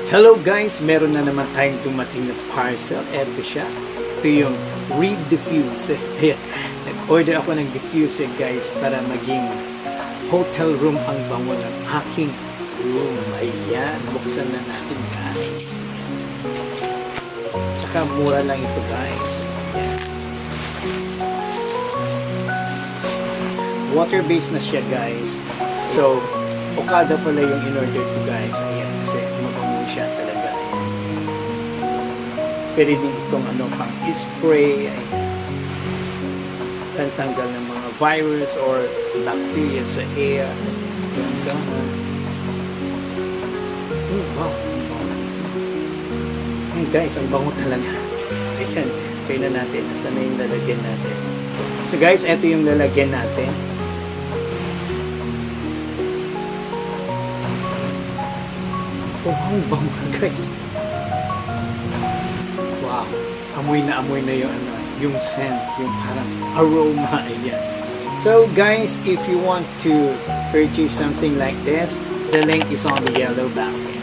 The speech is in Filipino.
Hello guys, meron na naman tayong dumating na parcel. Eto siya. Ito yung Diffuser. Nag-order ako ng Diffuser guys para maging hotel room ang bango ng aking room. Ayan, buksan na natin guys. Tsaka mura lang ito guys. Ayan. Water-based na siya guys. So, Okada pala yung in-order ko guys. Ayan, kasi mabango siya talaga. Ayan. Pwede din itong pang spray. Ayan. Tanggal ng mga virus or bacteria sa air. Ayan. Wow. Guys, ang bango talaga. Ayan, try na natin. Asan na yung lalagyan natin? So guys, ito yung lalagyan natin. Oh, ang bango guys. Wow. Amoy na yung scent, yung parang aroma. Ayan. So guys, if you want to purchase something like this, the link is on the yellow basket.